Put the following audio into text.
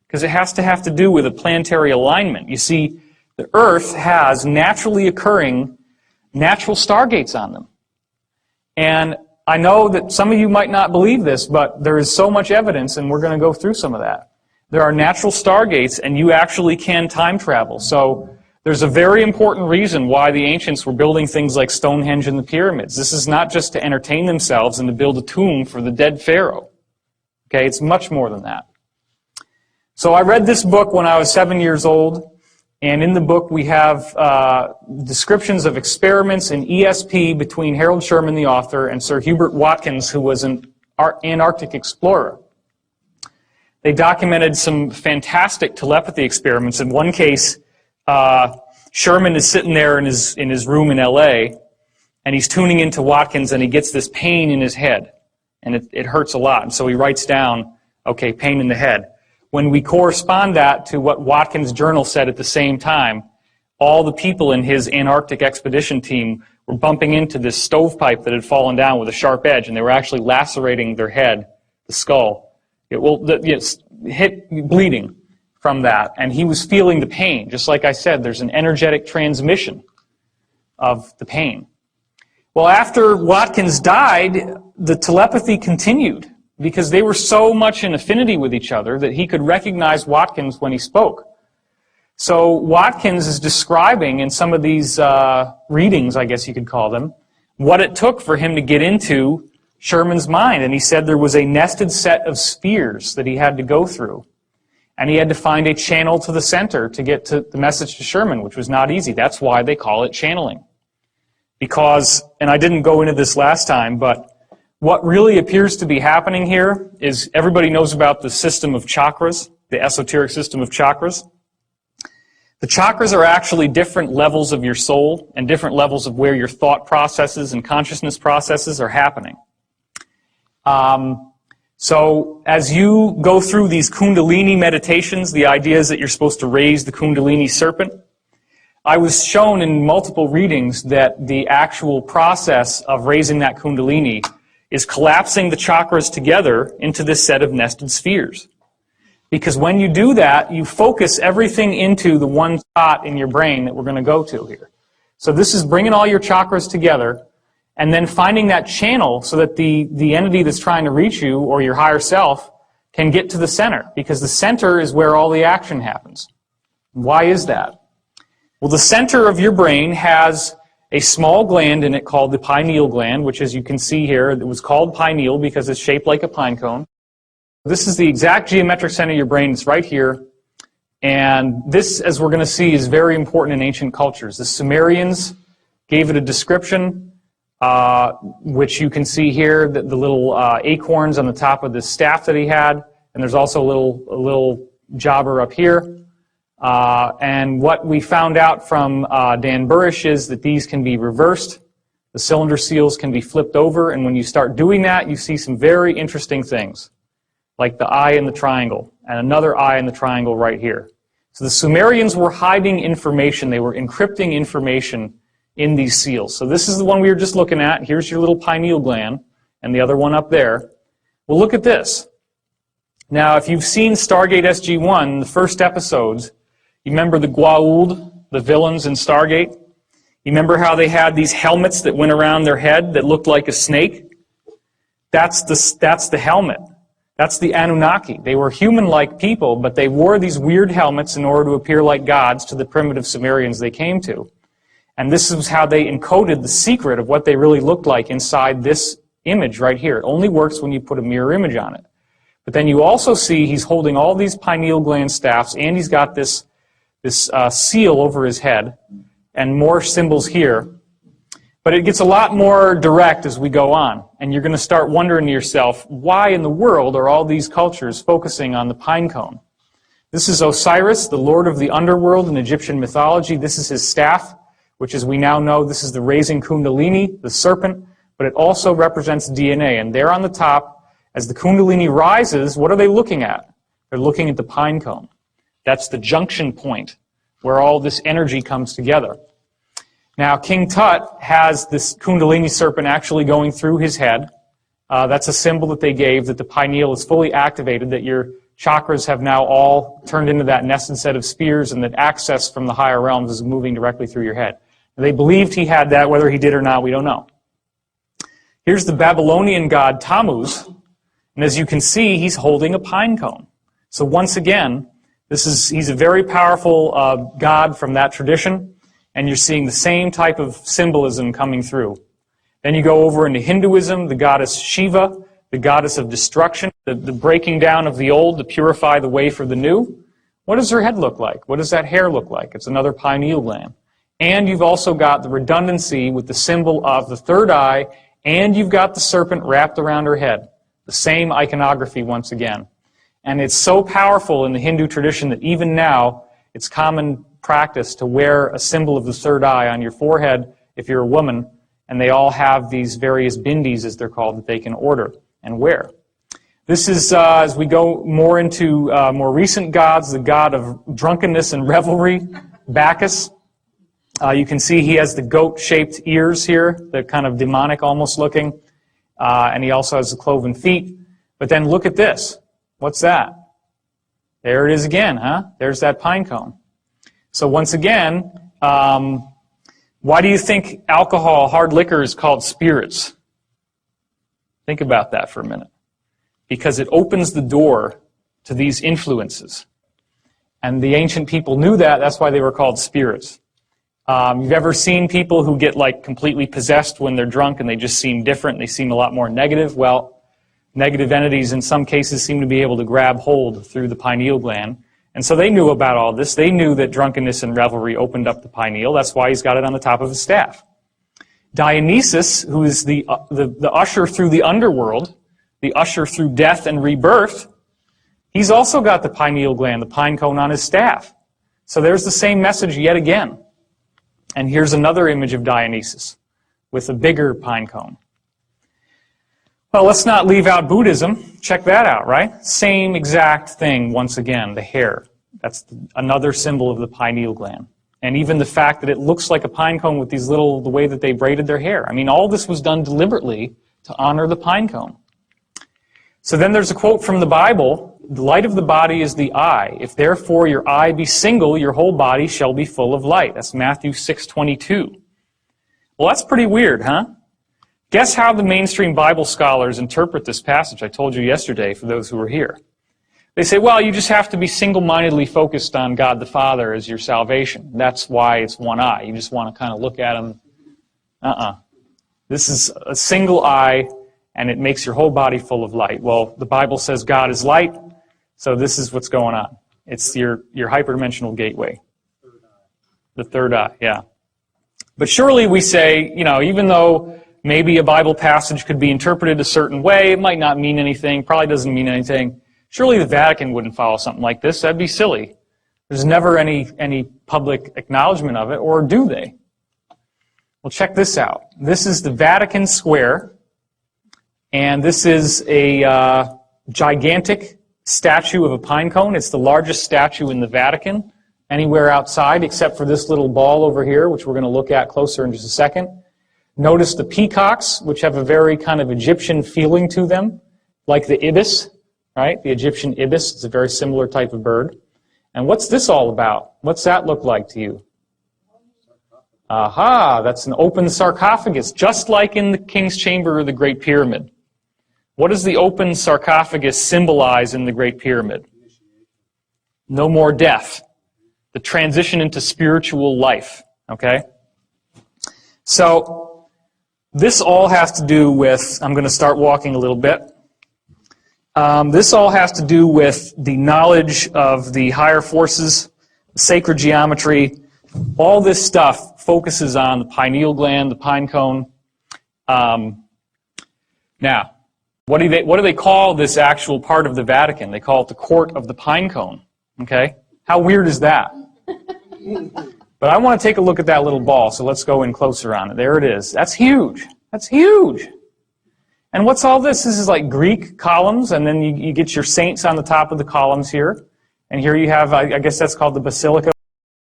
because it has to have to do with a planetary alignment. You see, the Earth has naturally occurring natural stargates on them. And I know that some of you might not believe this, but there is so much evidence, and we're going to go through some of that. There are natural stargates, and you actually can time travel. So there's a very important reason why the ancients were building things like Stonehenge and the pyramids. This is not just to entertain themselves and to build a tomb for the dead pharaoh. Okay, it's much more than that. So I read this book when I was 7 years old, and in the book we have descriptions of experiments in ESP between Harold Sherman, the author, and Sir Hubert Watkins, who was an Antarctic explorer. They documented some fantastic telepathy experiments. In one case, Sherman is sitting there in his room in LA, and he's tuning into Watkins, and he gets this pain in his head, and it hurts a lot. And so he writes down, okay, pain in the head. When we correspond that to what Watkins' journal said at the same time, all the people in his Antarctic expedition team were bumping into this stovepipe that had fallen down with a sharp edge, and they were actually lacerating their head, the skull. Bleeding from that, and he was feeling the pain. Just like I said, there's an energetic transmission of the pain. Well, after Watkins died, the telepathy continued, because they were so much in affinity with each other that he could recognize Watkins when he spoke. So Watkins is describing in some of these readings, I guess you could call them, what it took for him to get into Sherman's mind. And he said there was a nested set of spheres that he had to go through. And he had to find a channel to the center to get to the message to Sherman, which was not easy. That's why they call it channeling. Because, and I didn't go into this last time, but what really appears to be happening here is everybody knows about the system of chakras, the esoteric system of chakras. The chakras are actually different levels of your soul and different levels of where your thought processes and consciousness processes are happening. So as you go through these Kundalini meditations, the idea is that you're supposed to raise the Kundalini serpent. I was shown in multiple readings that the actual process of raising that Kundalini is collapsing the chakras together into this set of nested spheres. Because when you do that, you focus everything into the one spot in your brain that we're going to go to here. So this is bringing all your chakras together and then finding that channel so that the entity that's trying to reach you or your higher self can get to the center. Because the center is where all the action happens. Why is that? Well, the center of your brain has a small gland in it called the pineal gland, which, as you can see here, it was called pineal because it's shaped like a pine cone. This is the exact geometric center of your brain. It's right here. And this, as we're going to see, is very important in ancient cultures. The Sumerians gave it a description, which you can see here, the little acorns on the top of the staff that he had. And there's also a little jobber up here. And what we found out from Dan Burrish is that these can be reversed. The cylinder seals can be flipped over, and when you start doing that, you see some very interesting things, like the eye in the triangle, and another eye in the triangle right here. So the Sumerians were hiding information. They were encrypting information in these seals. So this is the one we were just looking at. Here's your little pineal gland, and the other one up there. Well, look at this. Now, if you've seen Stargate SG-1, the first episodes, you remember the Goa'uld, the villains in Stargate? You remember how they had these helmets that went around their head that looked like a snake? That's the helmet. That's the Anunnaki. They were human-like people, but they wore these weird helmets in order to appear like gods to the primitive Sumerians they came to. And this is how they encoded the secret of what they really looked like inside this image right here. It only works when you put a mirror image on it. But then you also see he's holding all these pineal gland staffs, and he's got this seal over his head, and more symbols here. But it gets a lot more direct as we go on, and you're going to start wondering to yourself, why in the world are all these cultures focusing on the pine cone? This is Osiris, the lord of the underworld in Egyptian mythology. This is his staff, which, as we now know, this is the raising Kundalini, the serpent, but it also represents DNA. And there on the top, as the Kundalini rises, what are they looking at? They're looking at the pine cone. That's the junction point where all this energy comes together. Now, King Tut has this Kundalini serpent actually going through his head. That's a symbol that they gave, that the pineal is fully activated, that your chakras have now all turned into that nested set of spheres, and that access from the higher realms is moving directly through your head. They believed he had that. Whether he did or not, we don't know. Here's the Babylonian god Tammuz, and as you can see, he's holding a pine cone. So once again, he's a very powerful god from that tradition, and you're seeing the same type of symbolism coming through. Then you go over into Hinduism, the goddess Shiva, the goddess of destruction, the breaking down of the old to purify the way for the new. What does her head look like? What does that hair look like? It's another pineal gland. And you've also got the redundancy with the symbol of the third eye, and you've got the serpent wrapped around her head. The same iconography once again. And it's so powerful in the Hindu tradition that even now, it's common practice to wear a symbol of the third eye on your forehead if you're a woman, and they all have these various bindis, as they're called, that they can order and wear. This is, as we go more into more recent gods, the god of drunkenness and revelry, Bacchus. You can see he has the goat-shaped ears here, the kind of demonic almost looking, and he also has the cloven feet. But then look at this. What's that? There it is again, huh? There's that pine cone. So once again, why do you think alcohol, hard liquor, is called spirits? Think about that for a minute. Because it opens the door to these influences. And the ancient people knew that. That's why they were called spirits. You've ever seen people who get like completely possessed when they're drunk and they just seem different, they seem a lot more negative? Well, negative entities in some cases seem to be able to grab hold through the pineal gland. And so they knew about all this. They knew that drunkenness and revelry opened up the pineal. That's why he's got it on the top of his staff. Dionysus, who is the usher through the underworld, the usher through death and rebirth, he's also got the pineal gland, the pine cone on his staff. So there's the same message yet again. And here's another image of Dionysus with a bigger pine cone. Well, let's not leave out Buddhism. Check that out, right? Same exact thing once again, the hair. That's another symbol of the pineal gland. And even the fact that it looks like a pine cone with these little, the way that they braided their hair. I mean, all this was done deliberately to honor the pine cone. So then there's a quote from the Bible, "The light of the body is the eye. If therefore your eye be single, your whole body shall be full of light." That's Matthew 6:22. Well, that's pretty weird, huh? Guess how the mainstream Bible scholars interpret this passage I told you yesterday, for those who were here. They say, well, you just have to be single-mindedly focused on God the Father as your salvation. That's why it's one eye. You just want to kind of look at him. This is a single eye, and it makes your whole body full of light. Well, the Bible says God is light, so this is what's going on. It's your hyperdimensional gateway. The third eye, yeah. But surely we say, even though maybe a Bible passage could be interpreted a certain way, it might not mean anything, probably doesn't mean anything. Surely the Vatican wouldn't follow something like this. That'd be silly. There's never any public acknowledgement of it, or do they? Well, check this out. This is the Vatican Square, and this is a gigantic statue of a pine cone. It's the largest statue in the Vatican, anywhere outside, except for this little ball over here, which we're going to look at closer in just a second. Notice the peacocks, which have a very kind of Egyptian feeling to them, like the ibis, right? The Egyptian ibis. It's a very similar type of bird. And what's this all about? What's that look like to you? Aha, that's an open sarcophagus, just like in the King's Chamber or the Great Pyramid. What does the open sarcophagus symbolize in the Great Pyramid? No more death. The transition into spiritual life, okay? So, this all has to do with, I'm going to start walking a little bit. This all has to do with the knowledge of the higher forces, the sacred geometry. All this stuff focuses on the pineal gland, the pine cone. Now, what do they call this actual part of the Vatican? They call it the Court of the Pine Cone. Okay? How weird is that? But I want to take a look at that little ball, so let's go in closer on it. There it is. That's huge. That's huge. And what's all this? This is like Greek columns, and then you get your saints on the top of the columns here. And here you have, I guess that's called the Basilica